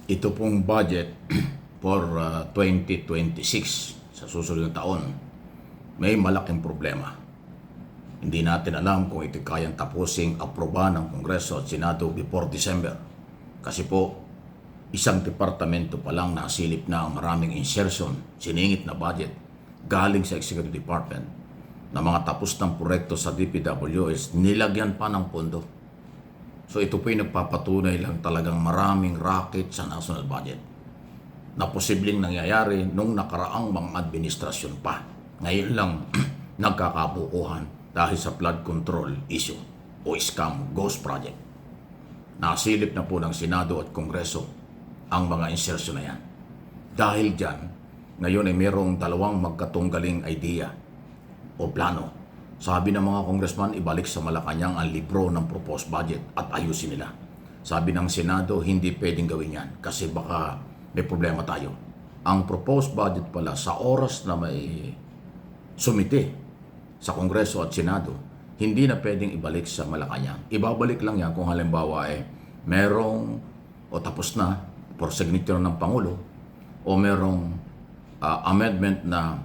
Ito pong budget for 2026 sa susunod na taon, may malaking problema. Hindi natin alam kung ito kayang tapusing aprobahan ng Kongreso at Senado before December. Kasi po, isang departamento pa lang nasilip na ang maraming insertion, siningit na budget, galing sa Executive Department na mga tapos ng proyekto sa DPWH, nilagyan pa ng pondo. So ito po yung nagpapatunay lang talagang maraming racket sa national budget na posibleng nangyayari nung nakaraang mga administrasyon pa. Ngayon lang nagkakabukuhan dahil sa flood control issue o scam ghost project. Nasilip na po ng Senado at Kongreso ang mga insertion na yan. Dahil dyan, ngayon ay mayroong dalawang magkatunggaling idea o plano. Sabi ng mga congressman, ibalik sa Malacanang ang libro ng proposed budget at ayusin nila. Sabi ng Senado, hindi pwedeng gawin yan kasi baka may problema tayo. Ang proposed budget pala sa oras na may sumite sa Kongreso at Senado, hindi na pwedeng ibalik sa Malacanang. Ibabalik lang yan kung halimbawa merong o tapos na for signature ng Pangulo o merong amendment na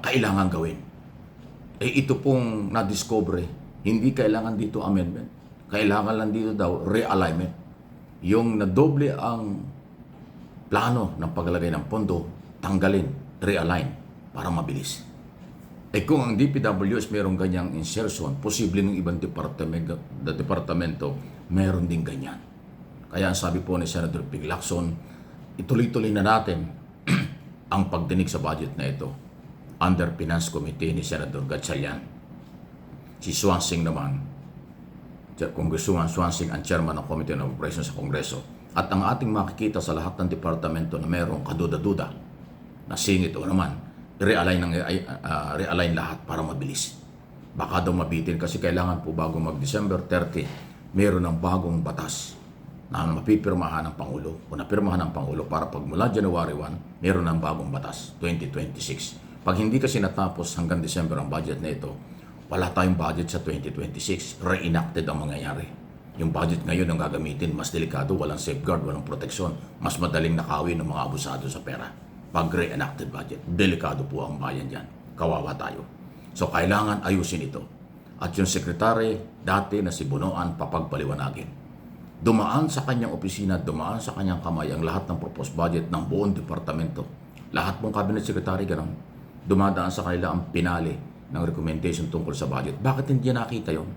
kailangan gawin. Ito pong na-discover, hindi kailangan dito amendment. Kailangan lang dito daw realignment. Yung nadoble ang plano ng paglalagay ng pondo, tanggalin, realign, para mabilis. Kung ang DPWS mayroong ganyang insertion, posible ng ibang departamento mayroon din ganyan. Kaya ang sabi po ni Senator Ping Lacson, ituloy-tuloy na natin ang pagdinig sa budget na ito under Finance Committee ni Senator Gatchalian. Si Swansing naman, Congresswoman Swansing ang chairman ng Committee on Operations sa Kongreso. At ang ating makikita sa lahat ng departamento na mayroong kaduda-duda na singit o naman, realign lahat para mabilis. Baka daw mabitin kasi kailangan po bago mag-December 30, mayroon ng bagong batas na mapipirmahan ng Pangulo o napirmahan ng Pangulo para pag mula January 1, mayroon ng bagong batas, 2026. Pag hindi kasi natapos hanggang December ang budget na ito, wala tayong budget sa 2026. Re-enacted ang mangyayari. Yung budget ngayon ang gagamitin, mas delikado, walang safeguard, walang proteksyon. Mas madaling nakawin ng mga abusado sa pera. Pag re-enacted budget, delikado po ang bayan dyan. Kawawa tayo. So kailangan ayusin ito. At yung sekretary dati na si Bunoan, papagpaliwanagin. Dumaan sa kanyang opisina, dumaan sa kanyang kamay ang lahat ng proposed budget ng buong departamento. Lahat pong cabinet secretary, ganun. Dumadaan sa kanila ang pinali ng recommendation tungkol sa budget. Bakit hindi nakita yon?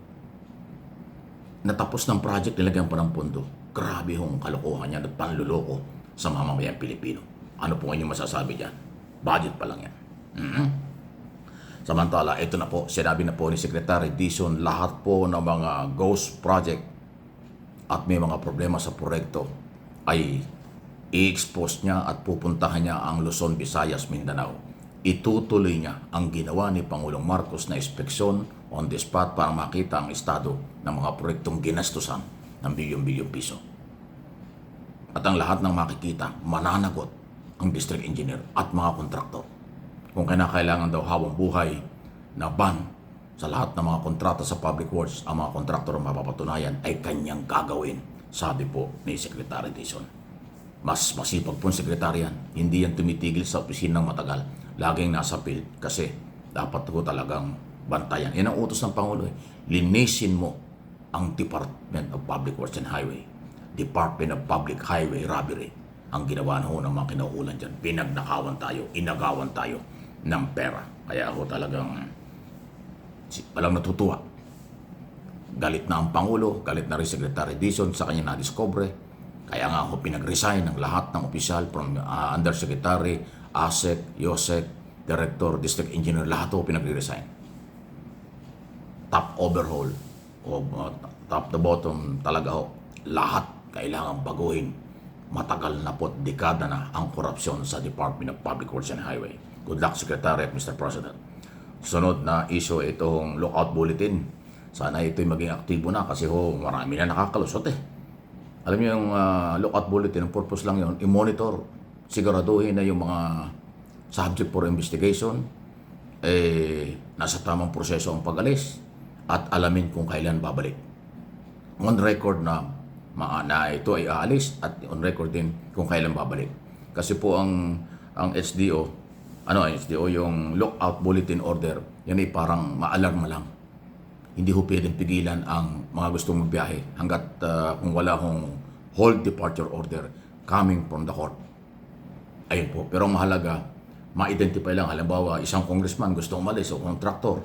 Natapos ng project, nilagyan pa ng pondo. Grabe hong kalokohan niya at panluloko sa mamamayang Pilipino. Ano po inyong masasabi dyan? Budget pa lang yan. Samantala, ito na po, sinabi na po ni Secretary Dizon, lahat po ng mga ghost project at may mga problema sa proyekto ay i-expose niya at pupuntahan niya ang Luzon, Visayas, Mindanao. Itutuloy niya ang ginawa ni Pangulong Marcos na inspeksyon on the spot para makita ang estado ng mga proyektong ginastusan ng bilyon-bilyon piso. At ang lahat ng makikita, mananagot ang district engineer at mga kontraktor. Kung kinakailangan daw habang buhay na ban sa lahat ng mga kontrata sa public works, ang mga kontraktor ang mapapatunayan ay kanyang gagawin, sabi po ni Secretary Dizon. Mas masipag pong sekretaryan, hindi yan tumitigil sa opisina ng matagal. Laging nasa field kasi dapat ko talagang bantayan. Yan ang utos ng Pangulo. Linisin mo ang Department of Public Works and Highway. Department of Public Highway Robbery. Ang ginawa na ho ng mga kinauulan dyan. Pinagnakawan tayo, inagawan tayo ng pera. Kaya ako talagang walang natutuwa. Galit na ang Pangulo, galit na rin Secretary Dizon sa kanya na-discover. Kaya nga ako pinag-resign ng lahat ng opisyal from Undersecretary, ASEC, YOSEC, Director, District Engineer, lahat ako pinag-resign. Top overhaul, o top to bottom talaga ho, lahat kailangan baguhin. Matagal na po, dekada na ang korupsyon sa Department of Public Works and Highway. Good luck, Secretary at Mr. President. Sunod na issue itong lookout bulletin. Sana ito'y maging aktibo na kasi marami na nakakalusot Alam niyo yung lookout bulletin, ang purpose lang yun, i-monitor, siguraduhin na yung mga subject for investigation nasa tamang proseso ang pag-alis at alamin kung kailan babalik. On record na na ito ay aalis at on record din kung kailan babalik. Kasi po ang HDO, HDO yung lockout bulletin order, yan ay parang maalarma lang. Hindi ho pwedeng pigilan ang mga gustong magbiyahe hanggat kung wala hong hold departure order coming from the court. Ayun po. Pero ang mahalaga, ma-identify lang. Halimbawa, isang congressman gusto umalis o contractor,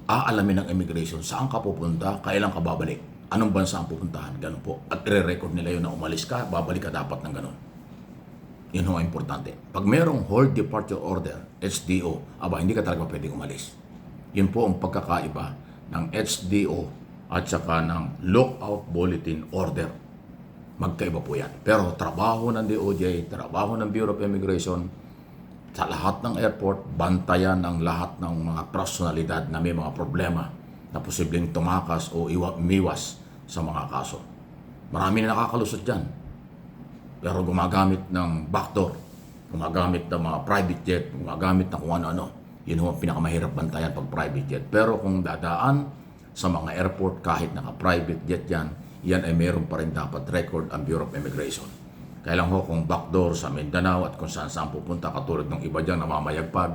aalamin ng immigration saan ka pupunta, kailan ka babalik, anong bansa ang pupuntahan, ganun po. At i-record nila yun na umalis ka, babalik ka dapat ng ganun. Yun ho ang importante. Pag merong hold departure order, HDO, hindi ka talaga pwedeng umalis. Yun po ang pagkakaiba ng HDO at saka ng lockout bulletin order. Magkaiba po yan. Pero trabaho ng DOJ, trabaho ng Bureau of Immigration, sa lahat ng airport, bantayan ang lahat ng mga personalidad na may mga problema na posibleng tumakas o umiwas sa mga kaso. Marami na nakakalusot dyan. Pero gumagamit ng backdoor, gumagamit ng mga private jet, gumagamit ng kung ano-ano. Yun ang pinakamahirap bantayan pag private jet. Pero kung dadaan sa mga airport kahit naka-private jet yan ay meron pa rin dapat record ang Bureau of Immigration. Kaya lang ho kung backdoor sa Mindanao at kung saan pupunta, katulad ng iba dyan namamayagpag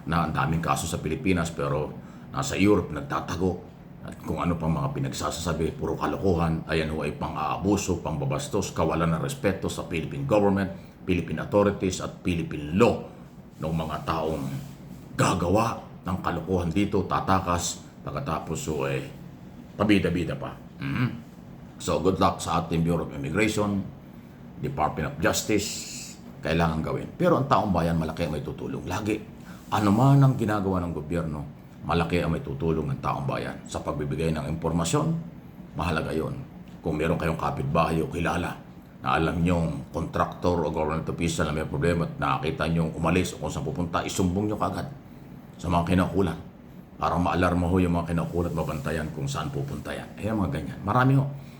na ang daming kaso sa Pilipinas pero nasa Europe nagtatago at kung ano pang mga pinagsasasabi, puro kalokohan, ayan ho ay pang-aabuso, pang-babastos, kawalan ng respeto sa Philippine government, Philippine authorities at Philippine law ng mga taong gagawa ng kalokohan dito, tatakas, pagkatapos pabida-bida pa. So good luck sa ating Bureau of Immigration, Department of Justice, kailangan gawin. Pero ang taong bayan, malaki ang may tutulong. Lagi, ano man ang ginagawa ng gobyerno, malaki ang may tutulong ng taong bayan. Sa pagbibigay ng impormasyon, mahalaga yon. Kung meron kayong kapitbahay o kilala na alam nyong contractor o government official na may problema at nakakita nyong umalis o kung saan pupunta, isumbong nyo kagad sa mga kinaukulan. Para ma-alarma ho yung mga kinaukulan, mabantayan kung saan pupunta yan. Mga ganyan.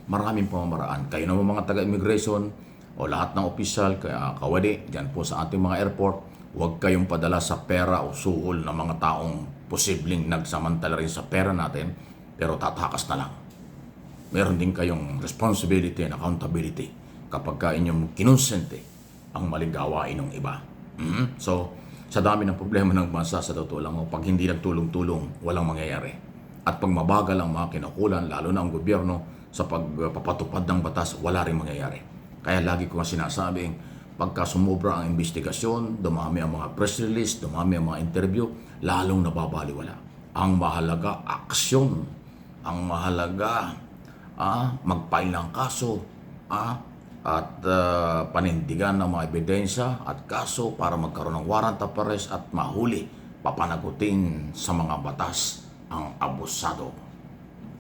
Maraming pamamaraan. Kayo naman mga taga-immigration o lahat ng opisyal, kawali, dyan po sa ating mga airport, huwag kayong padala sa pera o suhol ng mga taong posibleng nagsamantala rin sa pera natin, pero tatakas na lang. Meron din kayong responsibility and accountability kapag inyong kinonsente ang maling gawain ng iba. So, sa dami ng problema ng bansa, sa totoo lang, pag hindi nagtulong-tulong, walang mangyayari. At pag mabagal ang mga kinaukulan, lalo na ang gobyerno, sa pagpapatupad ng batas, wala rin mangyayari. Kaya lagi ko nga sinasabing, pagka sumobra ang investigasyon, dumami ang mga press release, dumami ang mga interview, lalong nababaliwala. Ang mahalaga, aksyon. Ang mahalaga, mag-file ng kaso, at panindigan ng mga ebidensya at kaso para magkaroon ng warrant of arrest at mahuli, papanagutin sa mga batas ang abusado.